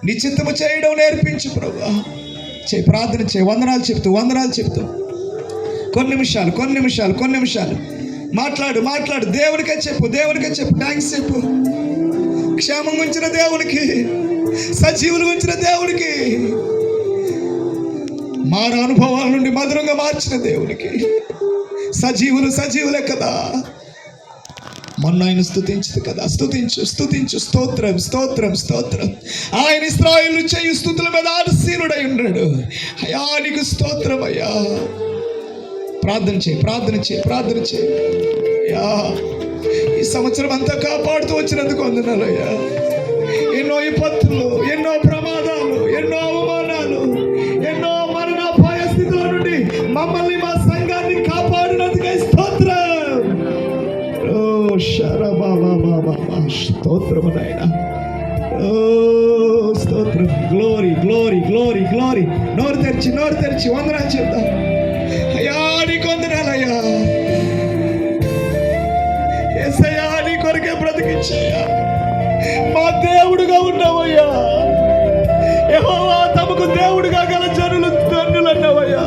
నీ చిత్తము చేయడం నేర్పించు ప్రభువా. చేయి, ప్రార్థన చేయి, వందనాలు చెప్తూ కొన్ని నిమిషాలు మాట్లాడు. దేవునికే చెప్పు. థ్యాంక్స్ చెప్పు. క్షేమం గురించిన దేవునికి, సజీవుల గురించిన దేవునికి, మార అనుభవాల నుండి మధురంగా మార్చిన దేవునికి. సజీవులే కదా, మొన్న ఆయన స్తుతించదు కదా. స్తుతించు. స్తోత్రం. ఆయన ఇశ్రాయేలు చేయు స్తుతుల మీద ఆసీనుడై ఉన్నాడు. అయ్యా నీకు స్తోత్రం అయ్యా. ప్రార్థన చేయి. అయ్యా ఈ సంవత్సరం అంతా కాపాడుతూ వచ్చినందుకు వందనాలయ్యా. ఎన్నో విపత్తులు, ఎన్నో ప్రమాదాలు, ఎన్నో అవమానాలు, ఎన్నో మరణాపాయ స్థితుల నుండి మమ్మల్ని, మా సంఘాన్ని కాపాడినందుకే స్తోత్రం. స్తోత్రము నాయనా. స్తోత్రం. గ్లోరీ. నోరు తెరిచి వందనాలు చెప్తాం. అయ్యా నీకు వందనాలయ్యా. యేసయ్యా నీ కొరకే బ్రతికించయ్యా. మా దేవుడుగా ఉన్నావయ్యా. యెహోవా తమకు దేవుడుగా గల జనులు ధన్యులన్నావయ్యా.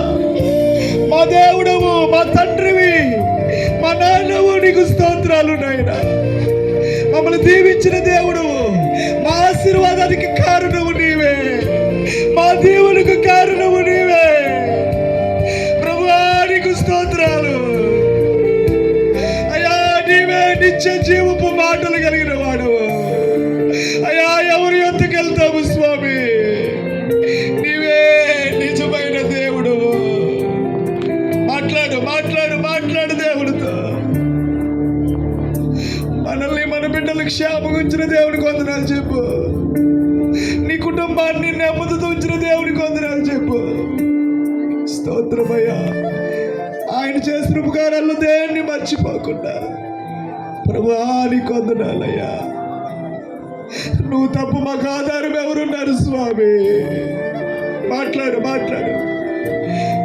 మా దేవుడవు, మా తండ్రివి, మా నాన్నవు, నీకు స్తోత్రాలు నాయనా. మమ్మల్ని దీవించిన దేవుడవు, మా ఆశీర్వాదానికి కారణము నీవే, మా దేవునికి కారణము నీవే ప్రభువా. నీకు స్తోత్రాలు అయ్యా. నీవే నిత్య జీవపు మాటలు కలిగిన వాడు అయ్యా. ఎవరి ఎత్తుకెళ్తాము స్వామి? నీవే నిజమైన దేవుడు. మాట్లాడు దేవుడితో. మనల్ని, మన బిడ్డలకు క్షేమం ఉంచిన దేవునికి వందనాలు చెప్పు. నీ కుటుంబాన్ని నెమ్మదితో ఉంచిన దేవునికి వందనాలు చెప్పు. స్తోత్రమయ్యా. ఆయన చేసిన ఉపకారాల్లో దేన్ని మర్చిపోకుండా ప్రభువా నీకు వందనాలయ్యా. నువ్వు తప్ప మాకు ఆధారం ఎవరున్నారు స్వామి? మాట్లాడు.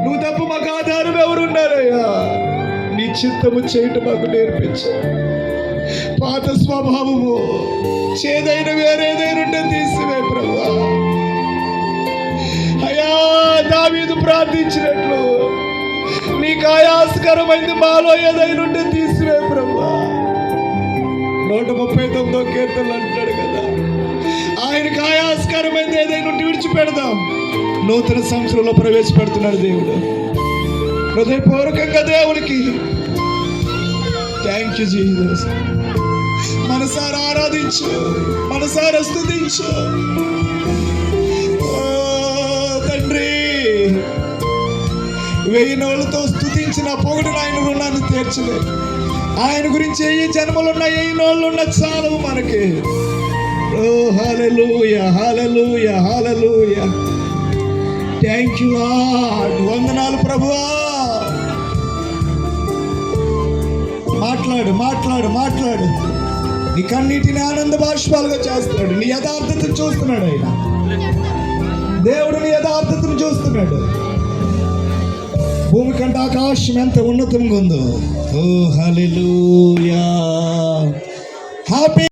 నువ్వు తప్ప మాకు ఆధారం ఎవరున్నారయ్యా? నీ చిత్తము చేయటం మాకు నేర్పించు. పాత స్వభావము, చేదైన వేరేదైనా ఉంటే తీసివే ప్రభువా. అయ్యా దావీదు ప్రార్థించినట్లు నీకు ఆయాసకరమైంది మాలో ఏదైనా ఉంటే తీసివే ప్రభువా. 139వ కీర్తనలు అంటాడు కదా, ఆయనకు ఆయాసకరమైంది ఏదైనా ఉంటే విడిచిపెడదాం. నూతన సంవత్సరంలో ప్రవేశపెడుతున్నాడు దేవుడు. హృదయపూర్వకంగా దేవునికి థ్యాంక్ యూ జీసస్. మనసారా ఆరాధించు, మనసారా స్తుతించు. తండ్రి 1000 నోళ్ళతో స్తుతించిన పొగడు ఆయన రుణాన్ని తీర్చలేదు. ఆయన గురించి ఏ జన్మలున్నా, ఏ నోళ్ళున్నా చాలు మనకి. ఓ హల్లెలూయా. Thank you Lord. వందనాలు ప్రభువా. మాట్లాడు. నీ కన్నీటిని ఆనంద బాష్పాలుగా చేస్తున్నాడు. నీ యథార్థతను చూస్తున్నాడు ఆయన. దేవుడు నీ యథార్థతను చూస్తున్నాడు. భూమి కంటే ఆకాశం ఎంత ఉన్నతంగా ఉందో. ఓ హల్లెలూయా. హ్యాపీ